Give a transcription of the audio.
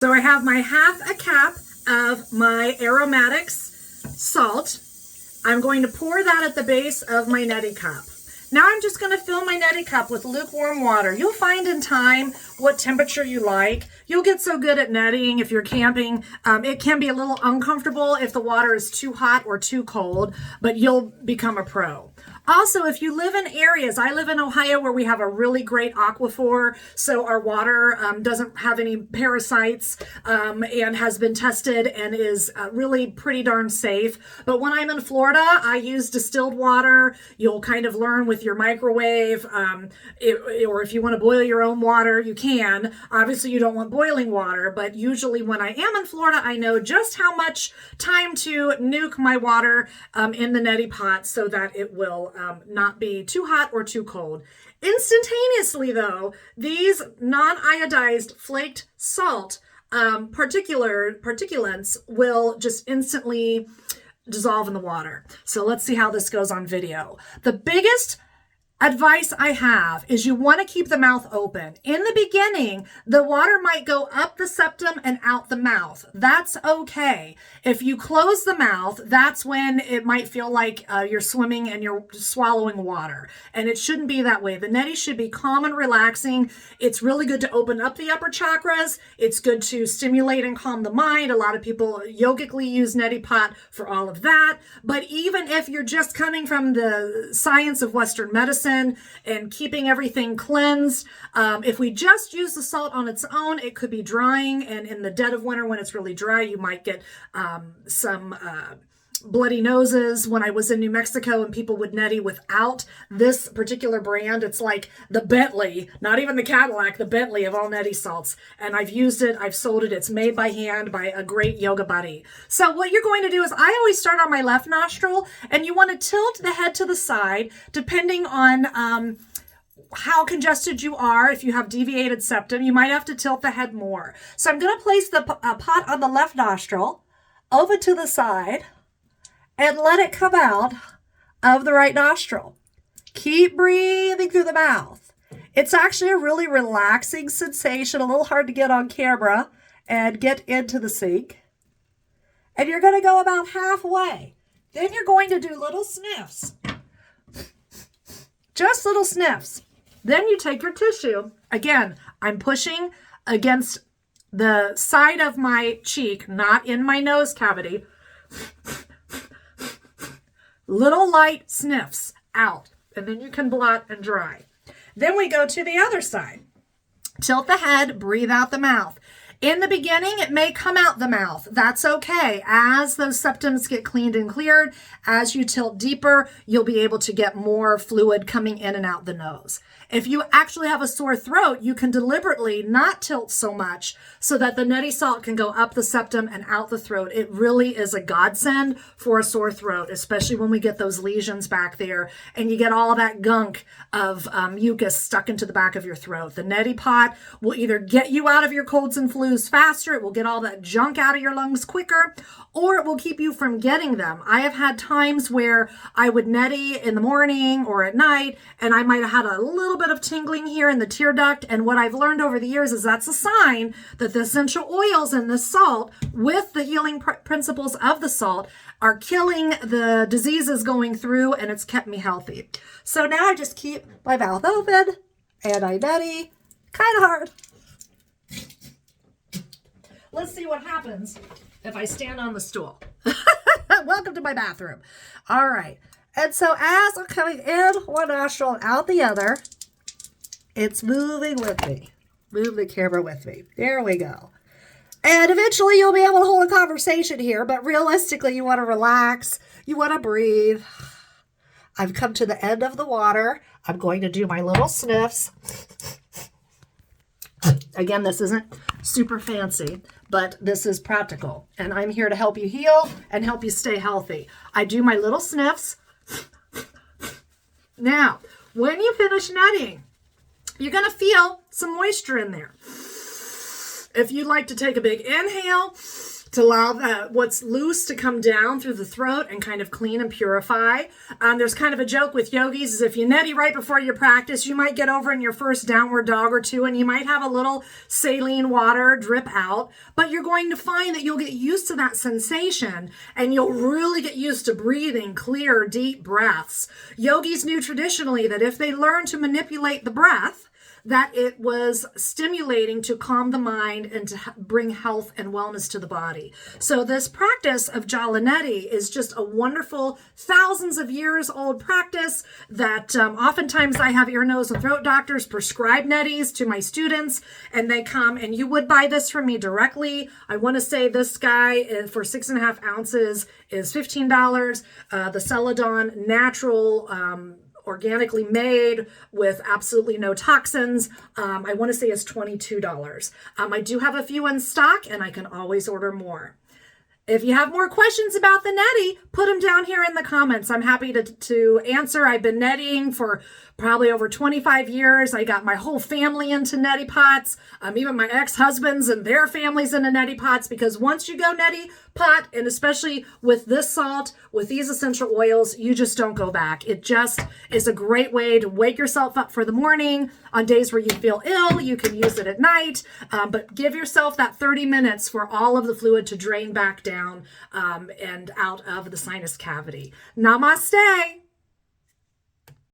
So I have my half a cup of my aromatics salt. I'm going to pour that at the base of my neti cup. Now I'm just going to fill my neti cup with lukewarm water. You'll find in time what temperature you like. You'll get so good at netting if you're camping. It can be a little uncomfortable if the water is too hot or too cold, but you'll become a pro. Also, if you live in areas, I live in Ohio where we have a really great aquifer, so our water doesn't have any parasites and has been tested and is really pretty darn safe. But when I'm in Florida, I use distilled water. You'll kind of learn with your microwave, or if you want to boil your own water, you can. Obviously, you don't want boiling water, but usually when I am in Florida, I know just how much time to nuke my water in the neti pot so that it will not be too hot or too cold. Instantaneously, though, these non-iodized flaked salt particulates will just instantly dissolve in the water. So let's see how this goes on video. The biggest advice I have is you want to keep the mouth open. In the beginning, the water might go up the septum and out the mouth. That's okay. If you close the mouth, that's when it might feel like you're swimming and you're swallowing water. And it shouldn't be that way. The neti should be calm and relaxing. It's really good to open up the upper chakras. It's good to stimulate and calm the mind. A lot of people yogically use neti pot for all of that. But even if you're just coming from the science of Western medicine, and keeping everything cleansed. If we just use the salt on its own, it could be drying. And in the dead of winter, when it's really dry, you might get some bloody noses. When I was in New Mexico and people would neti without this particular brand, it's like the Bentley, not even the Cadillac, the Bentley of all neti salts. And I've used it, I've sold it. It's made by hand by a great yoga buddy. So what you're going to do is I always start on my left nostril, and you want to tilt the head to the side depending on how congested you are. If you have deviated septum, you might have to tilt the head more. So I'm going to place the pot on the left nostril over to the side and let it come out of the right nostril. Keep breathing through the mouth. It's actually a really relaxing sensation, a little hard to get on camera and get into the sink. And you're going to go about halfway. Then you're going to do little sniffs. Just little sniffs. Then you take your tissue. Again, I'm pushing against the side of my cheek, not in my nose cavity. Little light sniffs out, and then you can blot and dry. Then we go to the other side. Tilt the head, breathe out the mouth. In the beginning, it may come out the mouth. That's okay. As those septums get cleaned and cleared, as you tilt deeper, you'll be able to get more fluid coming in and out the nose. If you actually have a sore throat, you can deliberately not tilt so much so that the neti salt can go up the septum and out the throat. It really is a godsend for a sore throat, especially when we get those lesions back there and you get all that gunk of mucus stuck into the back of your throat. The neti pot will either get you out of your colds and flus faster, it will get all that junk out of your lungs quicker, or it will keep you from getting them. I have had times where I would neti in the morning or at night, and I might have had a little bit of tingling here in the tear duct. And what I've learned over the years is that's a sign that the essential oils in this salt, with the healing principles of the salt, are killing the diseases going through, and it's kept me healthy. So now I just keep my mouth open and I neti kind of hard. Let's see what happens if I stand on the stool. Welcome to my bathroom. All right. And so as I'm coming in one nostril and out the other, it's moving with me. Move the camera with me. There we go. And eventually you'll be able to hold a conversation here, but realistically you want to relax. You want to breathe. I've come to the end of the water. I'm going to do my little sniffs. Again, this isn't super fancy, but this is practical. And I'm here to help you heal and help you stay healthy. I do my little sniffs. Now, when you finish netting, you're going to feel some moisture in there. If you'd like to take a big inhale to allow what's loose to come down through the throat and kind of clean and purify. There's kind of a joke with yogis is if you neti right before your practice, you might get over in your first downward dog or two and you might have a little saline water drip out, but you're going to find that you'll get used to that sensation and you'll really get used to breathing clear, deep breaths. Yogis knew traditionally that if they learned to manipulate the breath, that it was stimulating to calm the mind and to bring health and wellness to the body. So this practice of Jala Neti is just a wonderful thousands of years old practice that oftentimes I have ear, nose, and throat doctors prescribe netis to my students, and they come, and you would buy this from me directly. I want to say this guy for 6.5 ounces is $15. The Celadon natural organically made with absolutely no toxins, I want to say is $22. I do have a few in stock and I can always order more. If you have more questions about the neti, put them down here in the comments. I'm happy to answer. I've been netting for probably over 25 years. I got my whole family into neti pots, even my ex-husbands and their families into neti pots, because once you go neti pot, and especially with this salt, with these essential oils, you just don't go back. It just is a great way to wake yourself up for the morning. On days where you feel ill, you can use it at night, but give yourself that 30 minutes for all of the fluid to drain back down and out of the sinus cavity. Namaste.